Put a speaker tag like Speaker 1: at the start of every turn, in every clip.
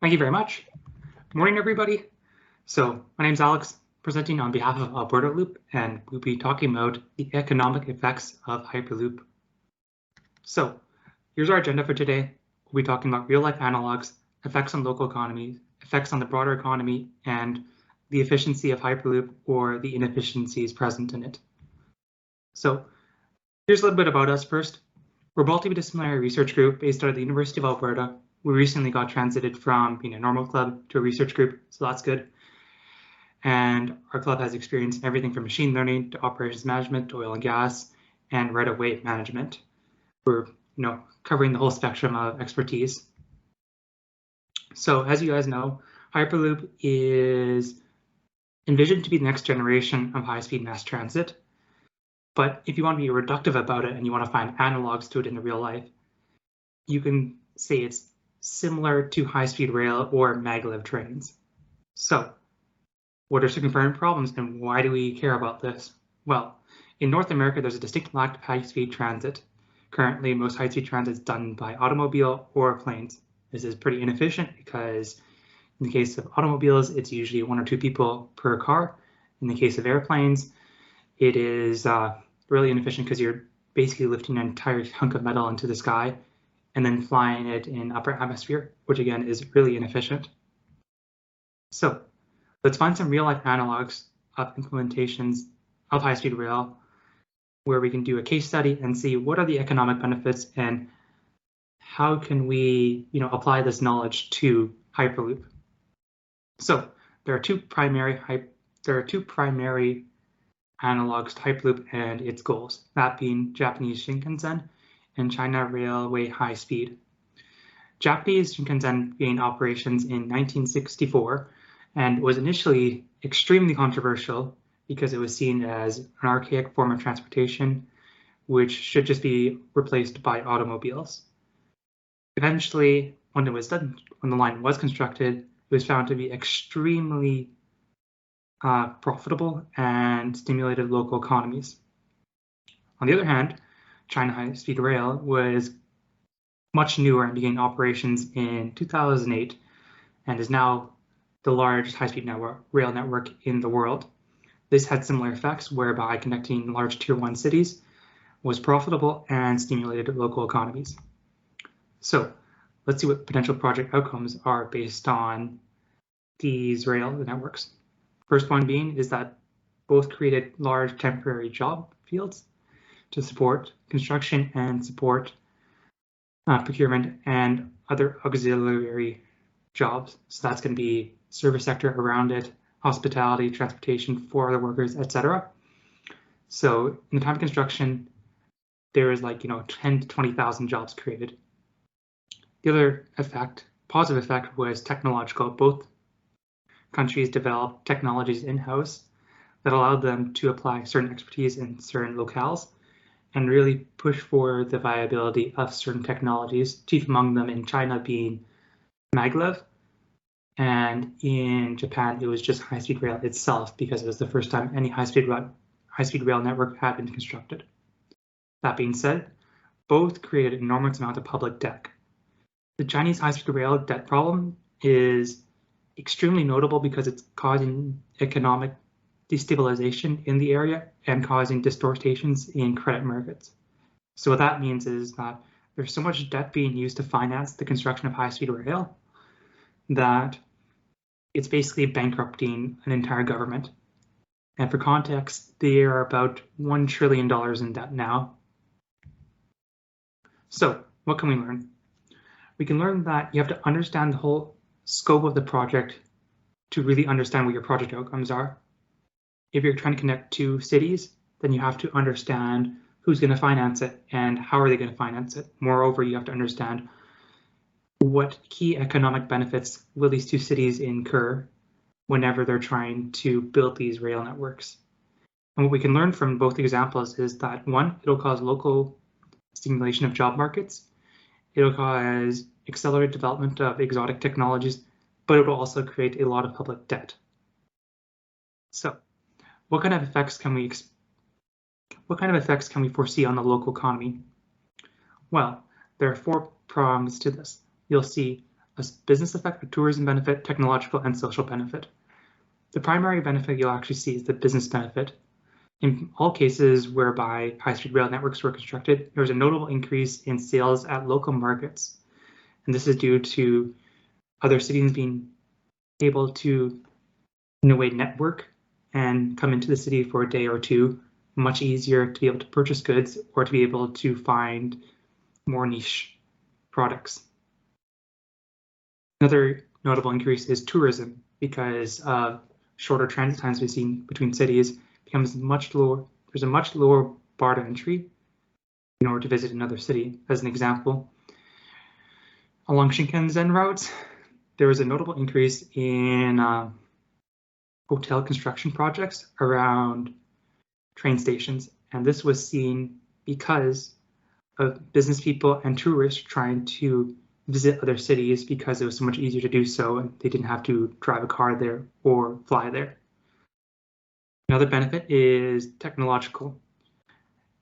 Speaker 1: Thank you very much. Good morning, everybody. So my name is Alex, presenting on behalf of Albertaloop, and we'll be talking about the economic effects of Hyperloop. So here's our agenda for today. We'll be talking about real-life analogs, effects on local economies, effects on the broader economy, and the efficiency of Hyperloop or the inefficiencies present in it. So here's a little bit about us first. We're a multidisciplinary research group based out of the University of Alberta. We recently got transited from being a normal club to a research group, so that's good. And our club has experience in everything from machine learning to operations management, to oil and gas, and right-of-way management. We're covering the whole spectrum of expertise. So as you guys know, Hyperloop is envisioned to be the next generation of high-speed mass transit. But if you want to be reductive about it and you want to find analogs to it in the real life, you can say it's similar to high-speed rail or maglev trains. So what are some confirmed problems and why do we care about this? Well, in North America, there's a distinct lack of high-speed transit. Currently, most high-speed transit is done by automobile or planes. This is pretty inefficient because in the case of automobiles, it's usually 1 or 2 people per car. In the case of airplanes, it is really inefficient because you're basically lifting an entire hunk of metal into the sky and then flying it in upper atmosphere, which again is really inefficient. So let's find some real-life analogs of implementations of high-speed rail where we can do a case study and see what are the economic benefits and how can we apply this knowledge to Hyperloop. So there are two primary analogs to Hyperloop and its goals, that being Japanese Shinkansen and China Railway High Speed. Japanese Shinkansen began operations in 1964 and was initially extremely controversial because it was seen as an archaic form of transportation which should just be replaced by automobiles. Eventually, when the line was constructed, it was found to be extremely profitable and stimulated local economies. On the other hand, China High-Speed Rail was much newer and began operations in 2008 and is now the largest high-speed rail network in the world. This had similar effects whereby connecting large tier 1 cities was profitable and stimulated local economies. So let's see what potential project outcomes are based on these rail networks. First one being is that both created large temporary job fields to support construction and support procurement and other auxiliary jobs. So that's going to be service sector around it, hospitality, transportation for other workers, etc. So in the time of construction, there is 10 to 20,000 jobs created. The other positive effect was technological. Both countries developed technologies in-house that allowed them to apply certain expertise in certain locales and really push for the viability of certain technologies, chief among them in China being maglev, and in Japan it was just high-speed rail itself because it was the first time any high-speed rail network had been constructed. That being said, both created an enormous amount of public debt. The Chinese high-speed rail debt problem is extremely notable because it's causing economic destabilization in the area and causing distortions in credit markets. So what that means is that there's so much debt being used to finance the construction of high-speed rail that it's basically bankrupting an entire government. And for context, they are about $1 trillion in debt now. So what can we learn? We can learn that you have to understand the whole scope of the project to really understand what your project outcomes are. If you're trying to connect 2 cities, then you have to understand who's going to finance it and how are they going to finance it. Moreover, you have to understand what key economic benefits will these 2 cities incur whenever they're trying to build these rail networks. And what we can learn from both examples is that 1, it'll cause local stimulation of job markets. It'll cause accelerated development of exotic technologies, but it will also create a lot of public debt. So what kind of effects can we foresee on the local economy? Well, there are 4 prongs to this. You'll see a business effect, a tourism benefit, technological, and social benefit. The primary benefit you'll actually see is the business benefit. In all cases whereby high-speed rail networks were constructed, there was a notable increase in sales at local markets. And this is due to other cities being able to, in a way, network and come into the city for a day or two, much easier to be able to purchase goods or to be able to find more niche products. Another notable increase is tourism, because of shorter transit times we've seen between cities becomes much lower. There's a much lower bar to entry in order to visit another city. As an example, along Shinkansen routes, there was a notable increase in hotel construction projects around train stations, and this was seen because of business people and tourists trying to visit other cities because it was so much easier to do so and they didn't have to drive a car there or fly there. Another benefit is technological.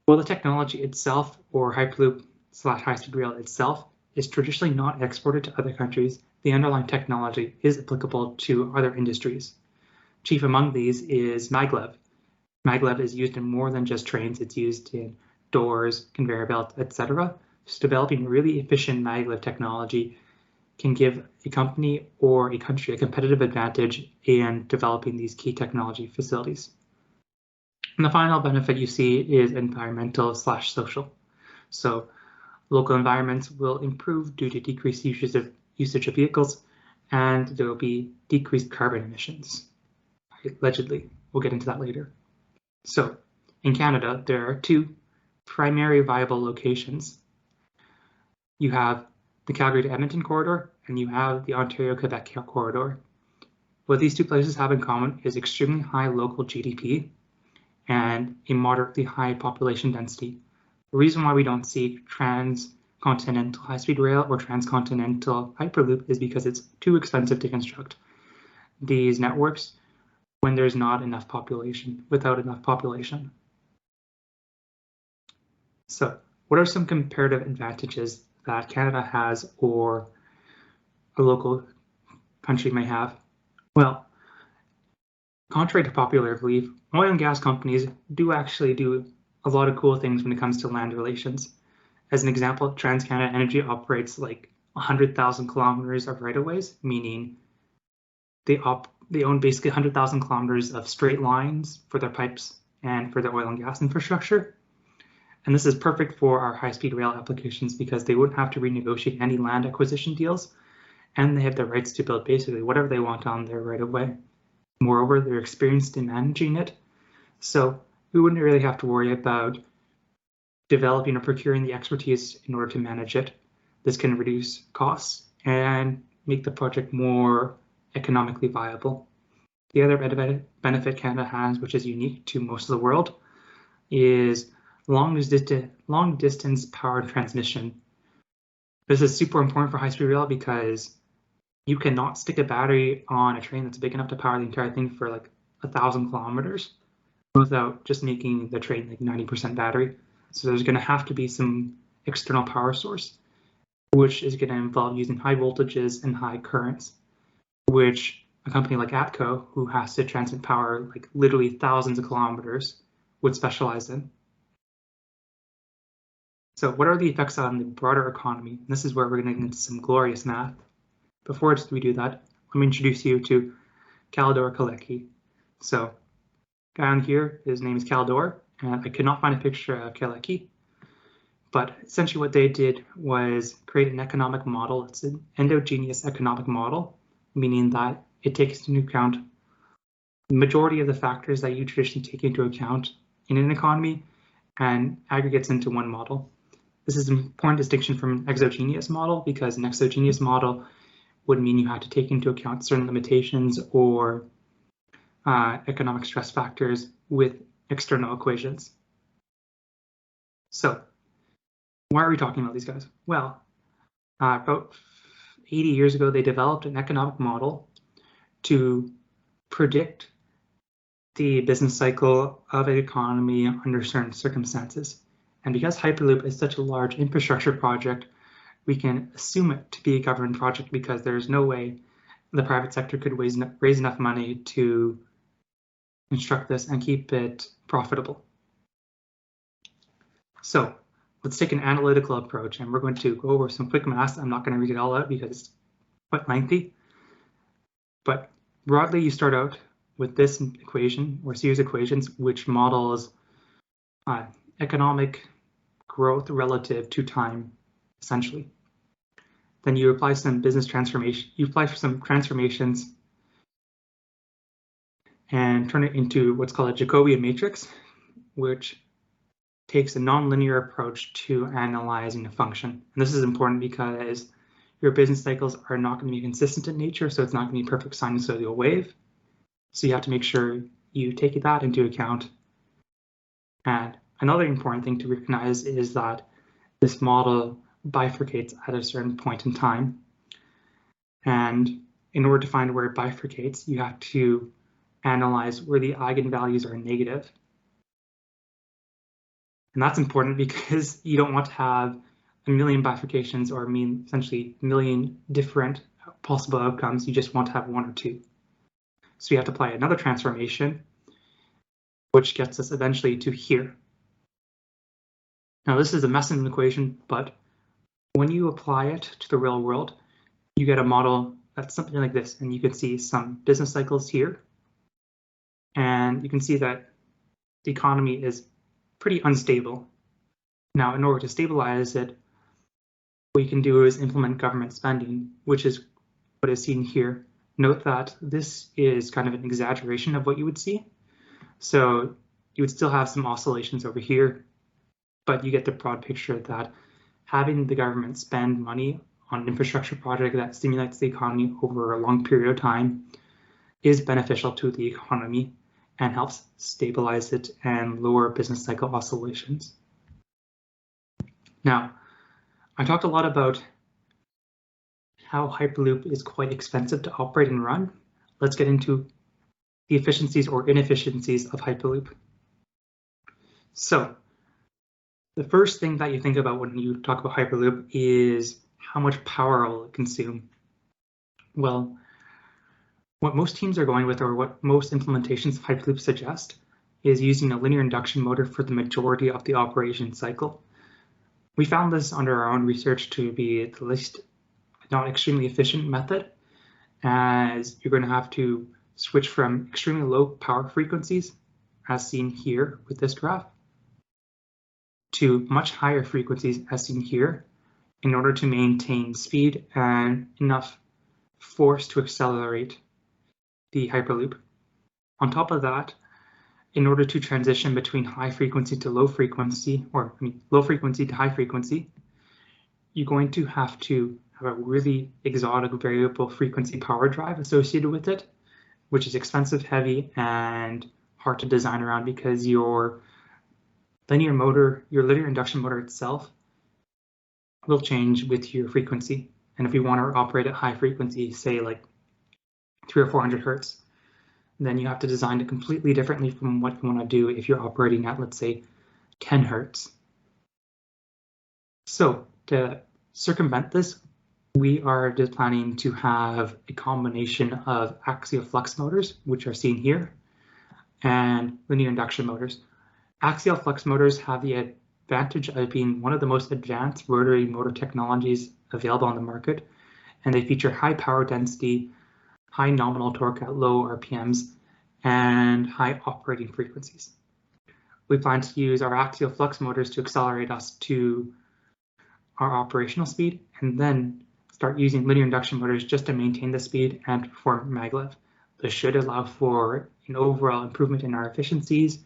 Speaker 1: While the technology itself, or Hyperloop / high-speed rail itself, is traditionally not exported to other countries, the underlying technology is applicable to other industries. Chief among these is maglev. Maglev is used in more than just trains. It's used in doors, conveyor belts, etc. So developing really efficient maglev technology can give a company or a country a competitive advantage in developing these key technology facilities. And the final benefit you see is environmental / social. So local environments will improve due to decreased usage of vehicles, and there will be decreased carbon emissions, allegedly. We'll get into that later. So in Canada, there are two primary viable locations. You have the Calgary to Edmonton corridor, and you have the Ontario-Quebec corridor. What these two places have in common is extremely high local GDP and a moderately high population density. The reason why we don't see transcontinental high-speed rail or transcontinental Hyperloop is because it's too expensive to construct these networks when there's not enough population, without enough population. So what are some comparative advantages that Canada has or a local country may have? Well, contrary to popular belief, oil and gas companies do actually do a lot of cool things when it comes to land relations. As an example, TransCanada Energy operates like 100,000 kilometers of right-of-ways, meaning they own basically 100,000 kilometers of straight lines for their pipes and for their oil and gas infrastructure. And this is perfect for our high-speed rail applications because they wouldn't have to renegotiate any land acquisition deals, and they have the rights to build basically whatever they want on their right-of-way. Moreover, they're experienced in managing it, so we wouldn't really have to worry about developing or procuring the expertise in order to manage it. This can reduce costs and make the project more economically viable. The other benefit Canada has, which is unique to most of the world, is long distance power transmission. This is super important for high-speed rail because you cannot stick a battery on a train that's big enough to power the entire thing for like 1,000 kilometers without just making the train like 90% battery. So there's going to have to be some external power source, which is going to involve using high voltages and high currents, which a company like ATCO, who has to transmit power like literally thousands of kilometers, would specialize in. So what are the effects on the broader economy? And this is where we're going to get into some glorious math. Before we do that, let me introduce you to Kaldor Kalecki. So guy on here, his name is Kaldor, and I could not find a picture of Kalecki, but essentially what they did was create an economic model. It's an endogenous economic model, meaning that it takes into account the majority of the factors that you traditionally take into account in an economy and aggregates into one model. This is an important distinction from an exogenous model because an exogenous model would mean you have to take into account certain limitations or economic stress factors with external equations. So why are we talking about these guys? Well, about 80 years ago, they developed an economic model to predict the business cycle of an economy under certain circumstances. And because Hyperloop is such a large infrastructure project, we can assume it to be a government project because there's no way the private sector could raise enough money to construct this and keep it profitable. So let's take an analytical approach, and we're going to go over some quick math. I'm not going to read it all out because it's quite lengthy. But broadly, you start out with this equation or series of equations, which models economic growth relative to time, essentially. Then you apply some business transformation. You apply for some transformations and turn it into what's called a Jacobian matrix, which takes a nonlinear approach to analyzing a function. And this is important because your business cycles are not going to be consistent in nature, so it's not going to be perfect sinusoidal wave. So you have to make sure you take that into account. And another important thing to recognize is that this model bifurcates at a certain point in time. And in order to find where it bifurcates, you have to analyze where the eigenvalues are negative. And that's important because you don't want to have a million bifurcations or essentially a million different possible outcomes. You just want to have one or two. So you have to apply another transformation, which gets us eventually to here. Now this is a Messin equation, but when you apply it to the real world, you get a model that's something like this, and you can see some business cycles here. And you can see that the economy is pretty unstable. Now, in order to stabilize it, what you can do is implement government spending, which is what is seen here. Note that this is kind of an exaggeration of what you would see. So you would still have some oscillations over here, but you get the broad picture that having the government spend money on an infrastructure project that stimulates the economy over a long period of time is beneficial to the economy and helps stabilize it and lower business cycle oscillations. Now, I talked a lot about how Hyperloop is quite expensive to operate and run. Let's get into the efficiencies or inefficiencies of Hyperloop. So the first thing that you think about when you talk about Hyperloop is how much power will it consume? Well, what most teams are going with, or what most implementations of Hyperloop suggest, is using a linear induction motor for the majority of the operation cycle. We found this under our own research to be the least not extremely efficient method, as you're going to have to switch from extremely low power frequencies, as seen here with this graph, to much higher frequencies, as seen here, in order to maintain speed and enough force to accelerate the Hyperloop. On top of that, in order to transition between high frequency to low frequency, or low frequency to high frequency, you're going to have a really exotic variable frequency power drive associated with it, which is expensive, heavy, and hard to design around because your linear induction motor itself will change with your frequency. And if you want to operate at high frequency, say like 300 or 400 hertz, then you have to design it completely differently from what you want to do if you're operating at, let's say, 10 hertz. So to circumvent this, we are just planning to have a combination of axial flux motors, which are seen here, and linear induction motors. Axial flux motors have the advantage of being one of the most advanced rotary motor technologies available on the market, and they feature high power density, high nominal torque at low RPMs, and high operating frequencies. We plan to use our axial flux motors to accelerate us to our operational speed, and then start using linear induction motors just to maintain the speed and perform maglev. This should allow for an overall improvement in our efficiencies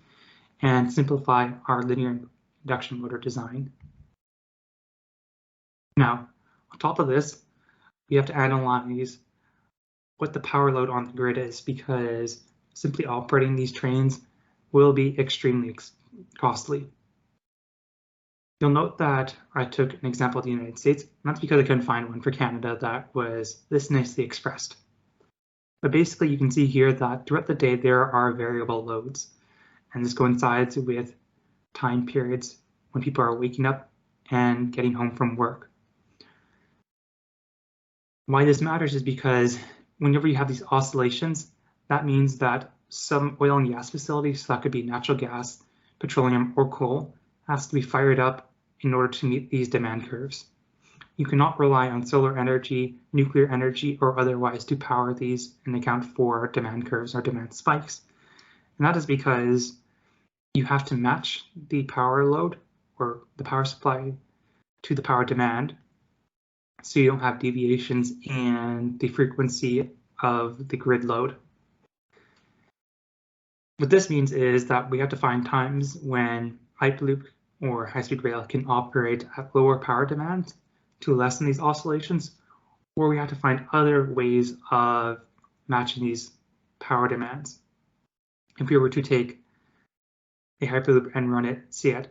Speaker 1: and simplify our linear induction motor design. Now, on top of this, we have to analyze what the power load on the grid is, because simply operating these trains will be extremely costly. You'll note that I took an example of the United States, and that's because I couldn't find one for Canada that was this nicely expressed. But basically, you can see here that throughout the day, there are variable loads, and this coincides with time periods when people are waking up and getting home from work. Why this matters is because whenever you have these oscillations, that means that some oil and gas facilities, so that could be natural gas, petroleum, or coal, has to be fired up in order to meet these demand curves. You cannot rely on solar energy, nuclear energy, or otherwise to power these and account for demand curves or demand spikes. And that is because you have to match the power load or the power supply to the power demand, so you don't have deviations in the frequency of the grid load. What this means is that we have to find times when Hyperloop or high-speed rail can operate at lower power demands to lessen these oscillations, or we have to find other ways of matching these power demands. If we were to take a Hyperloop and run it, say at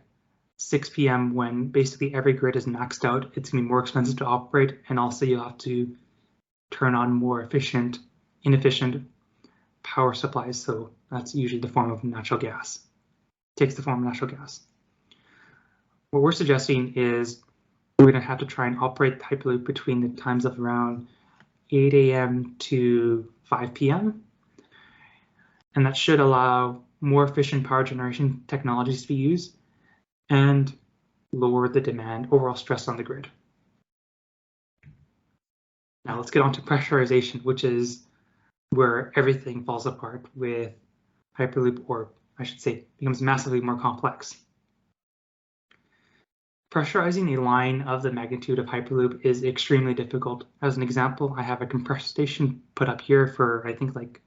Speaker 1: 6 p.m. when basically every grid is maxed out, it's going to be more expensive to operate, and also you'll have to turn on more inefficient power supplies. So that's usually the form of natural gas. It takes the form of natural gas. What we're suggesting is we're going to have to try and operate the Hyperloop between the times of around 8 a.m. to 5 p.m. And that should allow more efficient power generation technologies to be used and lower the demand, overall stress on the grid. Now let's get on to pressurization, which is where everything falls apart with Hyperloop, or I should say, becomes massively more complex. Pressurizing a line of the magnitude of Hyperloop is extremely difficult. As an example, I have a compressor station put up here for, I think, like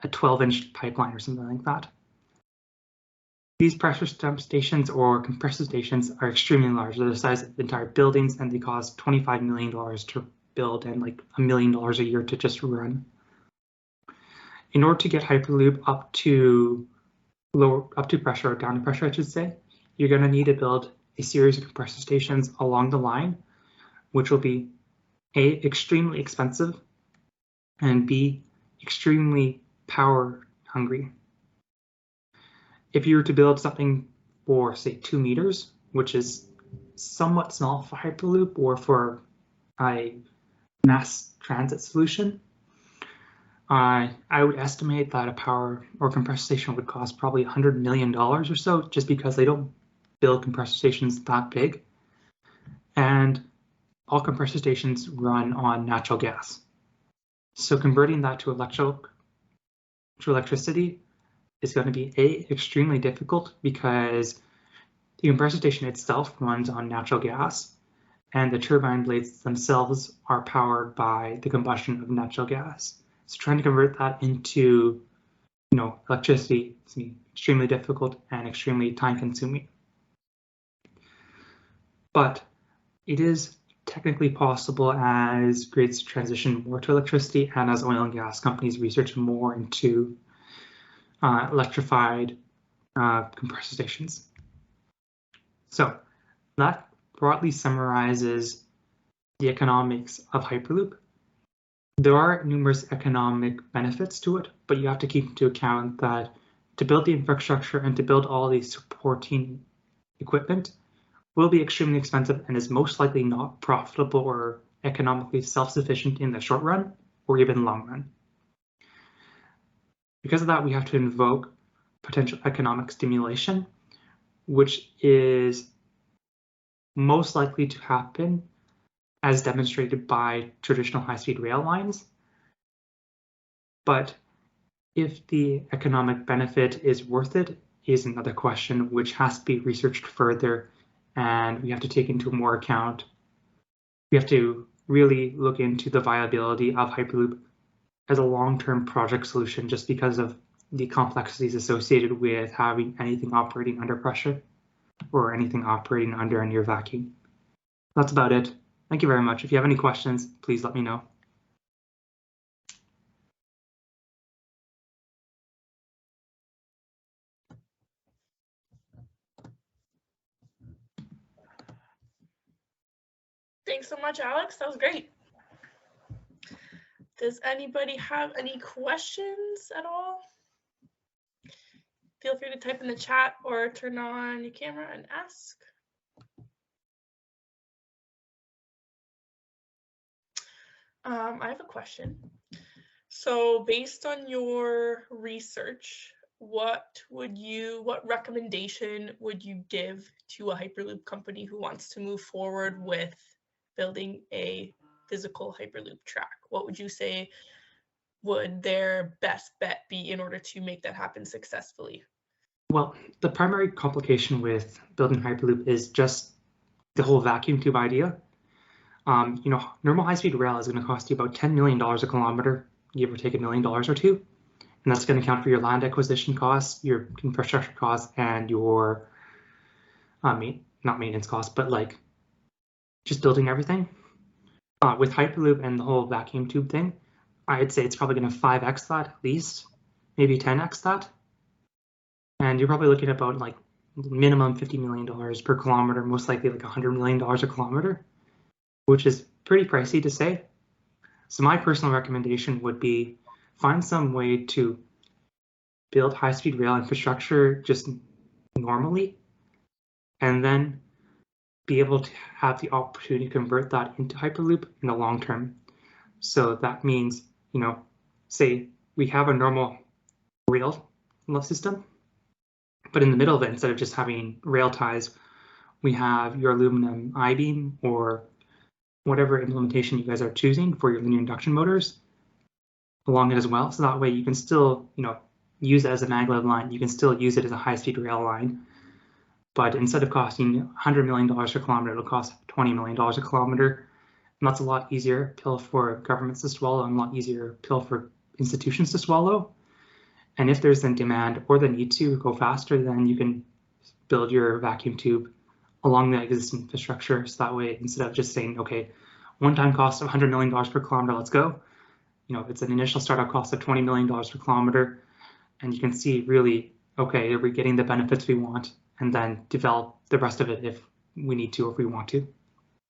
Speaker 1: a 12-inch pipeline or something like that. These pressure stations or compressor stations are extremely large. They're the size of entire buildings, and they cost $25 million to build and like $1 million a year to just run. In order to get Hyperloop up to pressure, or down to pressure, I should say, you're going to need to build a series of compressor stations along the line, which will be A, extremely expensive, and B, extremely power hungry. If you were to build something for, say, 2 meters, which is somewhat small for Hyperloop or for a mass transit solution, I would estimate that a power or compressor station would cost probably $100 million or so, just because they don't build compressor stations that big. And all compressor stations run on natural gas. So converting that to electricity is going to be extremely difficult, because the compressor station itself runs on natural gas, and the turbine blades themselves are powered by the combustion of natural gas. So trying to convert that into, electricity is extremely difficult and extremely time-consuming. But it is technically possible as grids transition more to electricity and as oil and gas companies research more into electrified compressor stations. So that broadly summarizes the economics of Hyperloop. There are numerous economic benefits to it, but you have to keep into account that to build the infrastructure and to build all the supporting equipment will be extremely expensive and is most likely not profitable or economically self-sufficient in the short run or even long run. Because of that, we have to invoke potential economic stimulation, which is most likely to happen as demonstrated by traditional high-speed rail lines. But if the economic benefit is worth it is another question, which has to be researched further, and we have to take into more account. We have to really look into the viability of Hyperloop as a long-term project solution, just because of the complexities associated with having anything operating under pressure or anything operating under a near vacuum. That's about it. Thank you very much. If you have any questions, please let me know.
Speaker 2: Thanks so much, Alex. That was great. Does anybody have any questions at all? Feel free to type in the chat or turn on your camera and ask. I have a question. So based on your research, what recommendation would you give to a Hyperloop company who wants to move forward with building a physical Hyperloop track? What would you say would their best bet be in order to make that happen successfully?
Speaker 1: Well, the primary complication with building Hyperloop is just the whole vacuum tube idea. Normal high-speed rail is going to cost you about $10 million a kilometer, give or take $1 million or two. And that's going to account for your land acquisition costs, your infrastructure costs, and your, not maintenance costs, but like just building everything. With Hyperloop and the whole vacuum tube thing, I'd say it's probably going to 5x that at least, maybe 10x that. And you're probably looking at about like minimum $50 million per kilometer, most likely like $100 million a kilometer, which is pretty pricey to say. So my personal recommendation would be find some way to build high-speed rail infrastructure just normally, and then be able to have the opportunity to convert that into Hyperloop in the long term. So that means, say we have a normal rail system, but in the middle of it, instead of just having rail ties, we have your aluminum I-beam or whatever implementation you guys are choosing for your linear induction motors along it as well. So that way you can still, use it as a maglev line. You can still use it as a high-speed rail line. But instead of costing $100 million per kilometer, it'll cost $20 million a kilometer. And that's a lot easier pill for governments to swallow and a lot easier pill for institutions to swallow. And if there's a demand or the need to go faster, then you can build your vacuum tube along the existing infrastructure. So that way, instead of just saying, okay, one-time cost of $100 million per kilometer, let's go. It's an initial startup cost of $20 million per kilometer. And you can see really, okay, are we getting the benefits we want? And then develop the rest of it if we need to or if we want to.